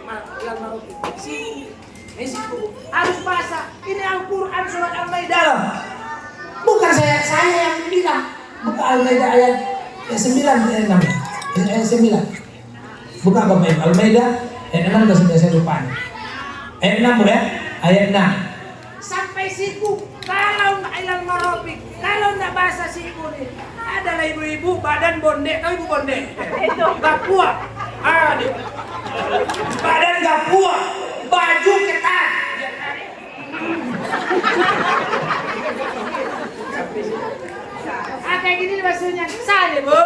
S2: Harus basah. Ini Al-Quran surat Al-Maidah loh. Bukan saya yang bilang. Buka Al-Maidah ayat 9 ayat 6. Ayat 9. Buka Bapak Ibu Al-Maidah ayat 6 sudah saya lupa. Ayat 6 ya. Ayat 6. Sampai siku kalau enggak ilal marofik, kalau enggak basah siku nih. Adalah ibu-ibu badan bondek, tahu ibu bondek? Itu enggak kuat. Badan enggak kuat. Baju ketat. Kayak gini maksudnya sah deh Bu.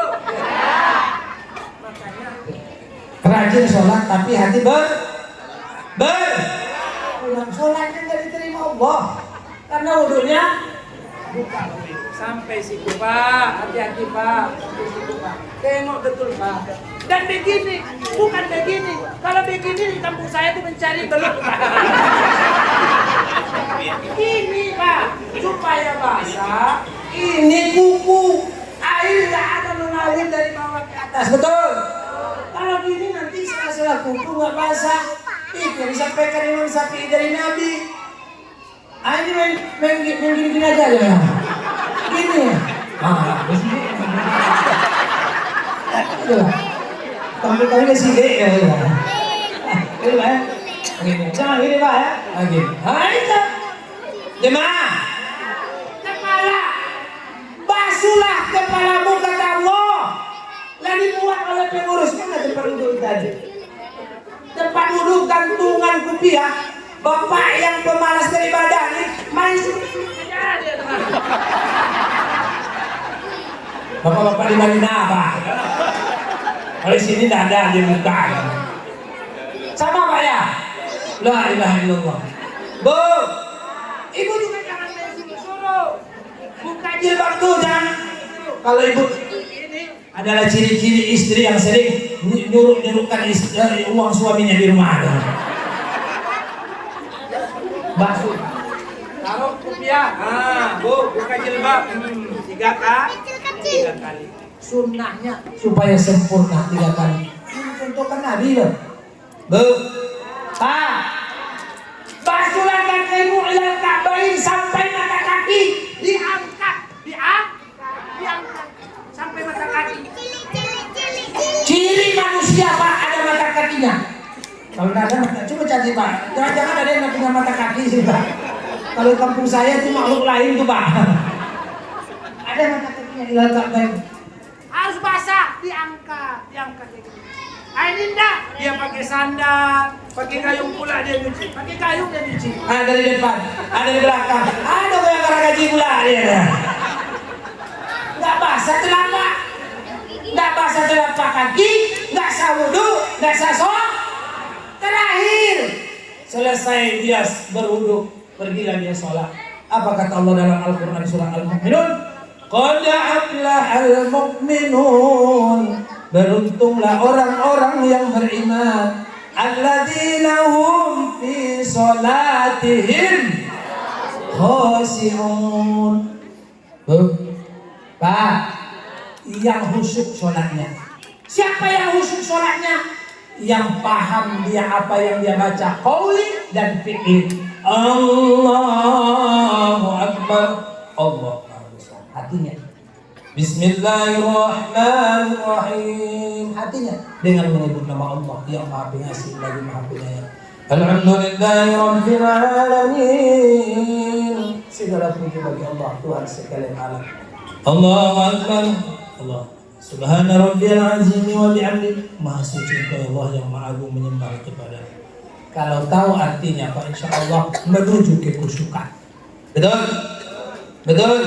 S2: Rajin sholat tapi hati pulang sholatnya nggak diterima Allah karena wudunya buka sampai situ Pak. Hati-hati Pak. Sampai situ Pak. Tengok betul Pak. Dan begini, bukan begini. Kalau begini di kampung saya tuh mencari belut. Ini Pak, supaya basah. Ini kuku, air nggak akan mengalir dari bawah ke atas, betul? Kalau gini nanti salah kuku nggak basah. Itu yang disampaikan Imam Syafi'i dari Nabi. Ini main gini aja ya. Gini ya. Kamu udah sih ya. Ini Pak ya. Jangan gini Pak ya. Gini. Itu. Jemaah. Kepala. Basuhlah kepalamu kata Allah. Lagi buat oleh pengurus mana tempat duduk tadi. Tempat duduk gantungan kupiah. Bapak yang pemalas beribadah nih main aja dia. Bapak-bapak di Marina apa? Kalau sini tidak ada dia buka. Sama Pak ya? La ilaha illallah. Bu, ibu juga jangan main suruh-suruh. Buka jilbab tuh jangan. Kalau ibu ini adalah ciri-ciri istri yang sering nyuruh-nyuruhkan uang suaminya di rumah. Bakso. Taruh rupiah. Bu, buka jilbab. 3 kali. Sunnahnya supaya sempurna 3 kali. Contohkan Nabi loh. Bu, Pak, basuhkan kakimu ila ka'bain sampai mata kaki diangkat sampai mata kaki. Ciri manusia Pak ada mata kakinya. Kalau nggak ada mata, coba cari Pak. Jangan-jangan ada yang nggak punya mata kaki sih Pak. Kalau kampung saya itu makhluk lain tuh Pak. Ada mata kakinya ila ka'bain. Harus basah, diangkat kayak gitu. Ini enggak, dia pakai sandal, pakai gayung pula dia nyuci, pakai gayung dia nyuci. Ada di depan, ada di belakang, ada goyang gergaji pula dia. Enggak basah telapak, enggak basah telapak kaki, enggak sah wudu, enggak sah sholat. Terakhir, selesai dia berwudu, pergilah dia sholat. Apa kata Allah dalam Al-Quran surah Al-Mu'minun? Qad aflahal mu'minun. Beruntunglah orang-orang yang beriman, alladzina hum fi sholatihim khashi'un. Pak, yang khusyuk sholatnya. Siapa yang khusyuk sholatnya? Yang paham dia apa yang dia baca, qauli dan fi'il. Allahu Akbar, Allah hatinya. Bismillahirrahmanirrahim. Hatinya dengan menyebut nama Allah yang Maha Pengasih lagi Maha Penyayang. Alhamdulillahirabbil alamin. Segala puji bagi Allah Tuhan sekalian alam. Allahu Akbar. Allah. Subhana rabbiyal azim wa bihamdi. Maha suci Engkau Allah yang Maha Agung menyembah kepada. Kalau tahu artinya Pak, insyaallah menuju kekhusyukan. Betul? Betul?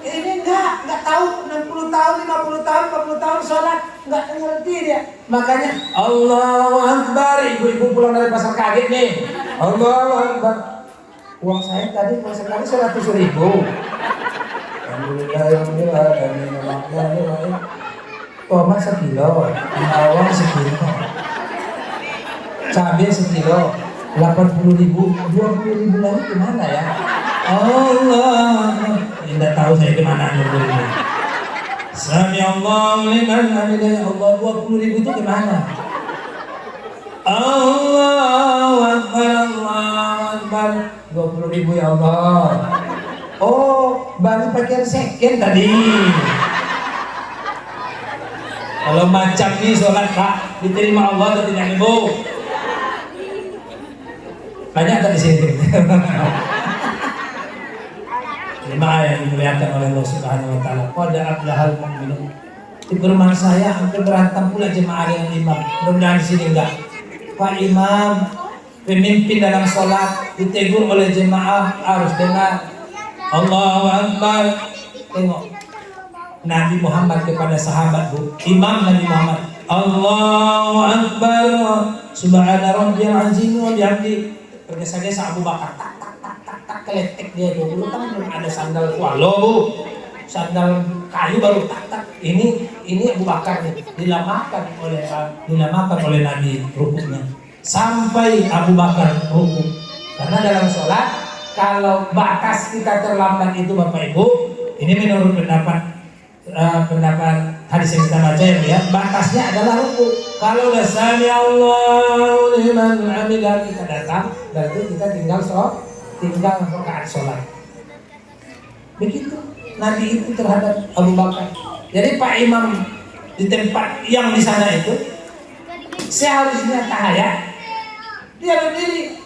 S2: Ini enggak tahu 60 tahun, 50 tahun, 40 tahun sholat, enggak ngerti dia. Makanya Allahu Akbar, ibu-ibu pulang dari pasar kaget nih. Allahu Akbar. Uang saya tadi pasar kaget 100.000. Alhamdulillah. Tomat 1 kilo, bawang 1 kilo, cabai 1 kilo, 80.000, 20.000 lagi gimana ya? Allah, tidak tahu saya kemana ini. Sami Allahu liman hamidah. Allah 20.000 itu kemana? Allahu Akbar, Allahu Akbar. 20.000 ya Allah. Oh, baru pakaian second tadi. Kalau macam ini sholat Pak, diterima Allah atau tidak Ibu? Banyak tak di sini? Lima yang dimuliakan oleh Allah Subhanahu wa taala. Qad aflahal mu'minun. Di perumahan saya hampir berantem pula jemaah yang imam. Mudah-mudahan di sini enggak. Pak Imam, pemimpin dalam sholat ditegur oleh jemaah harus dengar. Allahu Akbar. Tengok Nabi Muhammad kepada sahabat Bu. Imam Nabi Muhammad. Allahu Akbar. Subhana rabbiyal azim wa bihamdi. Tergesa-gesa Abu Bakar. Keletek dia dulu kan belum ada sandal swallow Bu, sandal kayu baru tak. Ini Abu Bakar nih dilamakan oleh Nabi rukuknya sampai Abu Bakar rukuk. Karena dalam sholat kalau batas kita terlambat itu Bapak Ibu, ini menurut pendapat hadis yang kita baca ya, batasnya adalah rukuk. Kalau udah sami Allahu liman hamidah kita datang, berarti kita tinggal rakaat sholat. Begitu Nabi itu terhadap Abu Bakar. Jadi Pak Imam di tempat yang di sana itu seharusnya tahayat, dia berdiri.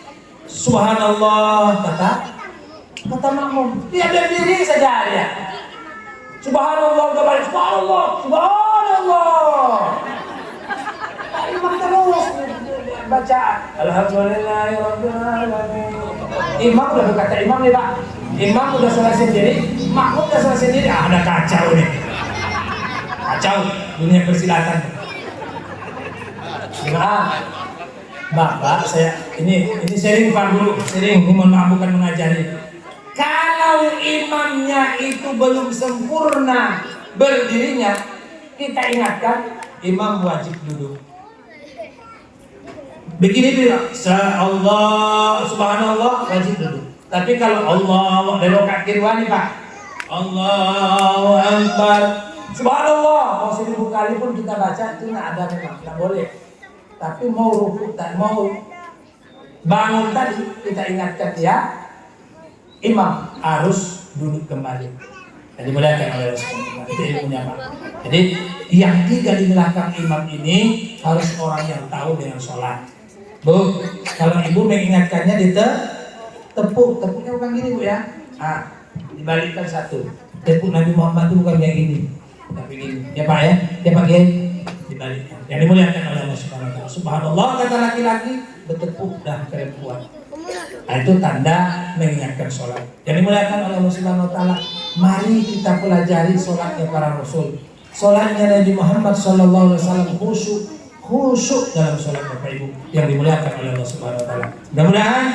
S2: Subhanallah kata makmum, dia berdiri saja dia. Subhanallah udah balik. Subhanallah. Pak Imam terus baca Alhamdulillahirabbil alamin. Imam udah berkata imam nih Pak. Imam udah selesai sendiri, makmum udah selesai sendiri. Ada kacau nih. Kacau dunia persilatan. Nah, Bapak saya ini sharing Pak dulu, sharing, mohon maaf bukan mengajari. Kalau imamnya itu belum sempurna berdirinya, kita ingatkan imam wajib duduk. Begini bilang, Allah, subhanallah, wajib duduk. Tapi kalau Allah dari rakaat kedua nih Pak, Allahu Akbar, subhanallah, mau 1000 kali pun kita baca itu nggak ada memang, nggak boleh. Tapi mau rukuk dan mau bangun tadi kita ingatkan ya, imam harus duduk kembali. Jadi muliakan oleh Rasulullah. Itu ilmunya Pak. Jadi yang 3 di belakang imam ini harus orang yang tahu dengan sholat. Bu, kalau ibu mengingatkannya tepuknya bukan gini Bu ya. Dibalikkan satu. Tepuk Nabi Muhammad itu bukan kayak gini, tapi gini. Ya Pak ya, ya Pak Kiai. Dibalikkan. Yang dimuliakan oleh Allah Subhanahu wa taala. Subhanallah kata laki-laki, bertepuk dah perempuan. Itu tanda mengingatkan sholat. Yang dimuliakan oleh Allah Subhanahu wa taala. Mari kita pelajari sholatnya para Rasul. Sholatnya Nabi Muhammad sallallahu alaihi wasallam khusyuk dalam sholat Bapak Ibu yang dimuliakan oleh Allah Subhanahu wa taala. Mudah-mudahan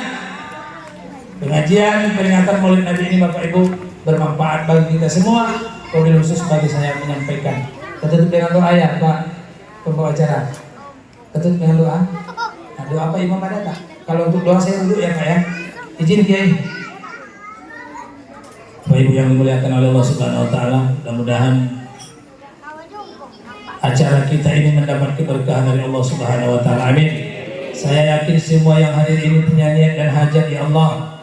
S2: pengajian peringatan Maulid Nabi ini Bapak Ibu bermanfaat bagi kita semua. Wabil khusus bagi saya menyampaikan. Ketutup dengan doa ya Pak pembawa acara. Ketutup dengan doa. Nah, doa apa imam ada tak? Kalau untuk doa saya duduk ya Pak ya. Izin Kiai. Bapak Ibu yang dimuliakan oleh Allah Subhanahu wa taala, mudah-mudahan acara kita ini mendapat keberkahan dari Allah Subhanahu wa taala. Amin. Saya yakin semua yang hadir ini punya niat dan hajat ya Allah.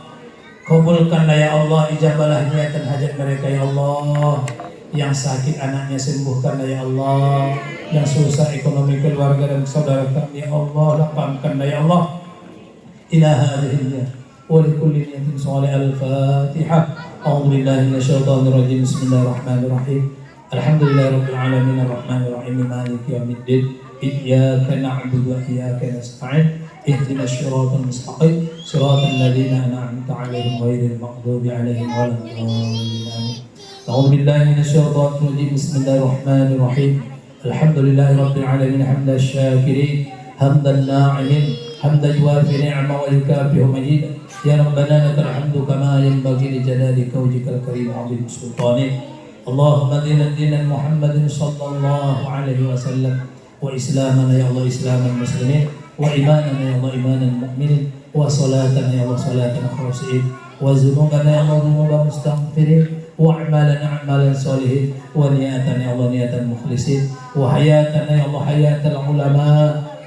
S2: Kabulkanlah ya Allah, ijabahlah niat dan hajat mereka ya Allah. Yang sakit anaknya sembuhkanlah ya Allah. Yang susah ekonomi keluarga dan saudara kami ya Allah, lapangkanlah ya Allah. Ila hadhihi wa likulli niyatin salih al-Fatihah. A'udzu billahi minasyaitonir rajim. Bismillahirrahmanirrahim. Alhamdulillahirabbil alamin arrahmanir rahim maliki yaumiddin. Iyyaka na'budu wa iyyaka nasta'in. Ihdinas siratal mustaqim. Siratal ladzina an'amta 'alaihim ghairil maghdubi 'alaihim waladdallin. A'udzu billahi minasyaitonir rajim. Bismillahirrahmanirrahim. Alhamdulillahirabbil alamin hamdan syakirin hamdan na'imin hamdan yuwafi ni'ma wa yukafi'u majid. Ya Rabbana lakal hamdu kama yanbaghi li jalalika wajhikal karim 'azim sultanik. Allahumma dinan Muhammadin sallallahu alaihi wasallam wa islamana ya Allah islaman muslimin wa imanana ya Allah imanan mu'minin wa salatana ya Allah salatan khasiin wa zunubana ya Allah zunuban mustaghfirin wa a'malana a'malan salihin wa niyatana ya Allah niyatan mukhlisin wa hayatana ya Allah hayatal ulama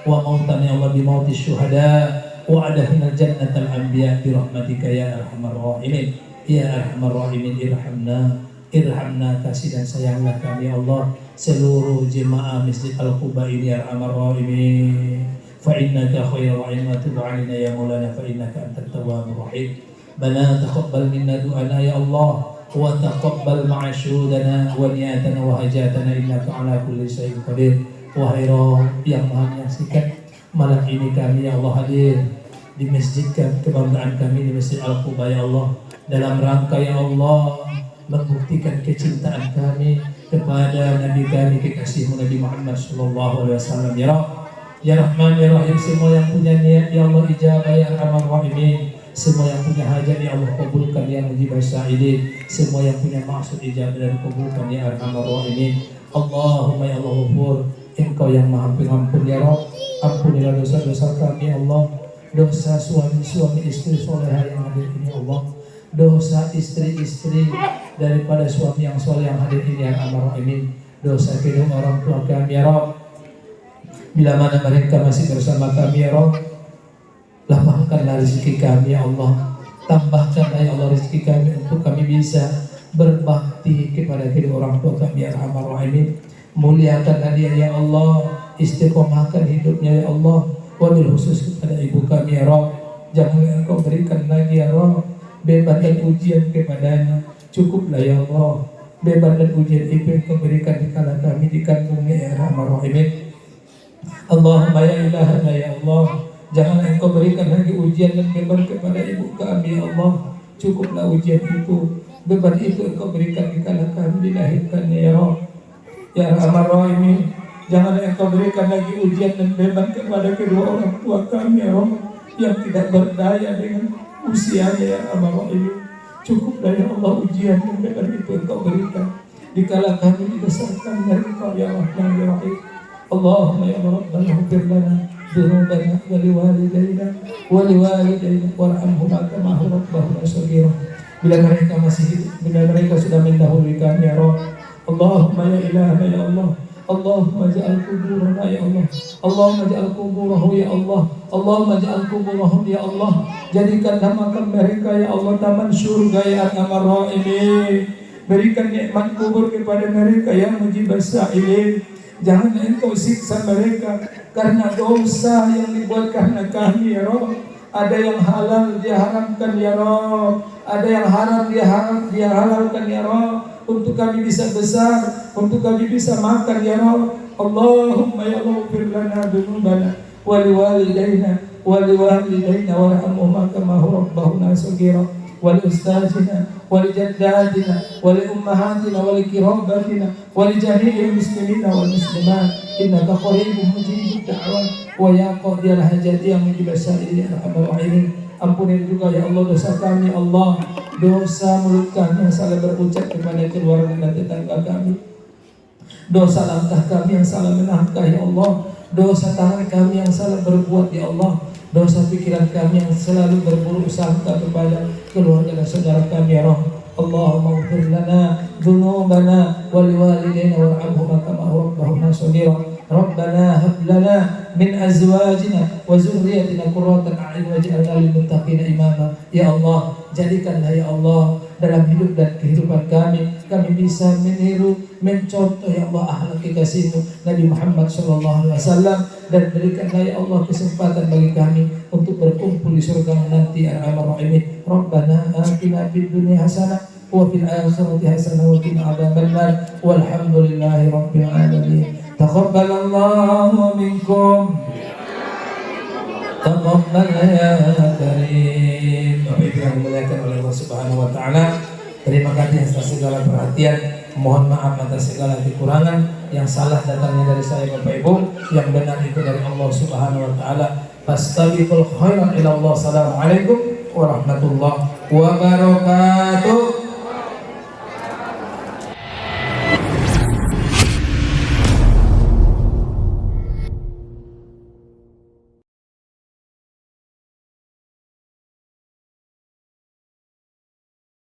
S2: wa mautana ya Allah bi mautis syuhada wa adkhilna jannatal anbiya bi rahmatika ya arhamar rahimin ya arhamar rahimin irhamna kasih dan sayanglah kami ya Allah seluruh jemaah Masjid Al-Quba ini ya arhamar rahimin fa innaka khairul rahimin wa tub 'alaina ya maulana fa innaka antat tawwabur rahim bana taqabbal minna du'ana ya Allah wa taqabbal ma'syudana wa niyatana wa hajatana innaka 'ala kulli syai'in qadir. Wahai Rabb yang Maha menyaksikan, malam ini kami ya Allah hadir di masjid kebanggaan kami di Masjid Al-Quba ya Allah, dalam rangka ya Allah membuktikan kecintaan kami kepada Nabi kami kekasihmu Nabi Muhammad sallallahu alaihi wasallam ya Rabb. Ya Rahman ya Rahim, semua yang punya niat ya Allah ijabah ya Arhamar Rahimin. Semua yang punya hajat ya Allah kabulkan ya Mujibas Sa'ilin. Semua yang punya maksud ijabah dan kabulkan ya Arhamar Rahimin. Allahumma ya Allah ghafur, Engkau yang Maha Pengampun ya Rabb. Ampunilah dosa-dosa kami ya Allah. Dosa suami-suami istri solehah yang hadir ini ya Allah. Dosa istri-istri daripada suami yang soleh yang hadir ini ya Arhamar Rahimin. Dosa kedua orang tua kami ya Rabb. Bila mana mereka masih bersama kami ya Rabb, lapangkanlah rezeki kami ya Allah. Tambahkanlah ya Allah rezeki kami untuk kami bisa berbakti kepada kedua orang tua kami ya Arhamar Rahimin. Muliakanlah dia ya Allah, istiqomahkan hidupnya ya Allah. Wabil khusus kepada ibu kami ya Rabb, jangan Engkau berikan lagi ya Rabb beban dan ujian kepadanya. Cukuplah ya Allah beban dan ujian itu Engkau berikan di kala kami di kandungnya ya Arhamar Rahimin. Allahumma ya ilahana ya Allah, jangan Engkau berikan lagi ujian dan beban kepada ibu kami ya Allah. Cukuplah ujian itu, beban itu Engkau berikan di kala kami dilahirkannya ya Rabb ya Arhamar Rahimin. Jangan Engkau berikan lagi ujian dan beban kepada kedua orang tua kami ya Rabb yang tidak berdaya dengan usianya ya Arhamar Rahimin. Cukuplah ya Allah ujian dan beban itu Engkau berikan di kala kami dibesarkan dari Engkau ya Rahman ya Rahim. Allahumma ya Rabbana ighfir lana ذنوبنا ولوالدينا warhamhuma kama rabbahuna shaghira. Bila mereka masih hidup, bila mereka sudah mendahului kami ya Rabb, Allahumma ya ilahna ya Allah, Allahumma ja'al kuburana ya Allah, Allahumma ja'al kuburahu ya Allah, Allahumma ja'al kuburahum ya Allah, jadikanlah makam mereka ya Allah taman surga ya Arhamar Rahimin. Berikan nikmat kubur kepada mereka yang mujibas sa'ilin. Jangan engkau siksa mereka karena dosa yang dibuat karena kami ya Rabb. Ada yang halal dia haramkan ya Rabb, ada yang haram dia halalkan ya Rabb. Untuk kami bisa besar, untuk kami bisa makan ya Rabb. Allahumma ya Rabbir lana dzunubana wa liwalidayna warhamhuma kama rabbahuna shaghira. ولأستاذنا ولجداتنا ولأمهاتنا ولقراباتنا ولجميع المسلمين والمسلمات إنك قريب مجيب الدعوات ويا قاضي الحاجات يا مجيب السائل يا أرحم الراحمين. Ampuni juga ya Allah dosa kami Allah, dosa mulut kami yang salah berucap kepada keluarga dan tetangga kami, dosa langkah kami yang salah melangkah ya Allah, dosa tangan kami yang salah berbuat ya Allah, dosa pikiran kami yang selalu berburuk sangka kepada keluarga dan saudara kami ya Rabb. Allahumma ighfir lana dzunubana wa liwalidayna warhamhuma kama rabbahuna shaghira. Rabbana hab lana min azwajina wa dzurriyyatina qurrata a'yun waj'alna lil muttaqina imama. Ya Allah, jadikanlah ya Allah dalam hidup dan kehidupan kami bisa meniru, mencontoh ya Allah akhlak kekasihmu Nabi Muhammad sallallahu alaihi wasallam, dan berikanlah ya Allah kesempatan bagi kami untuk berkumpul di surga nanti ya Arhamar Rahimin. Rabbana atina fid dunya hasanah wa fil akhirati hasanah wa qina adzabannar. Walhamdulillahi rabbil alamin. Taqabbalallahu minkum. Taqabbal ya karim. Bapak Ibu yang dimuliakan oleh Allah Subhanahu wa taala, terima kasih atas segala perhatian. Mohon maaf atas segala kekurangan. Yang salah datangnya dari saya Bapak Ibu, yang benar itu dari Allah Subhanahu wa taala. Fastabiqul khairat ila Allah. Assalamualaikum warahmatullahi wabarakatuh.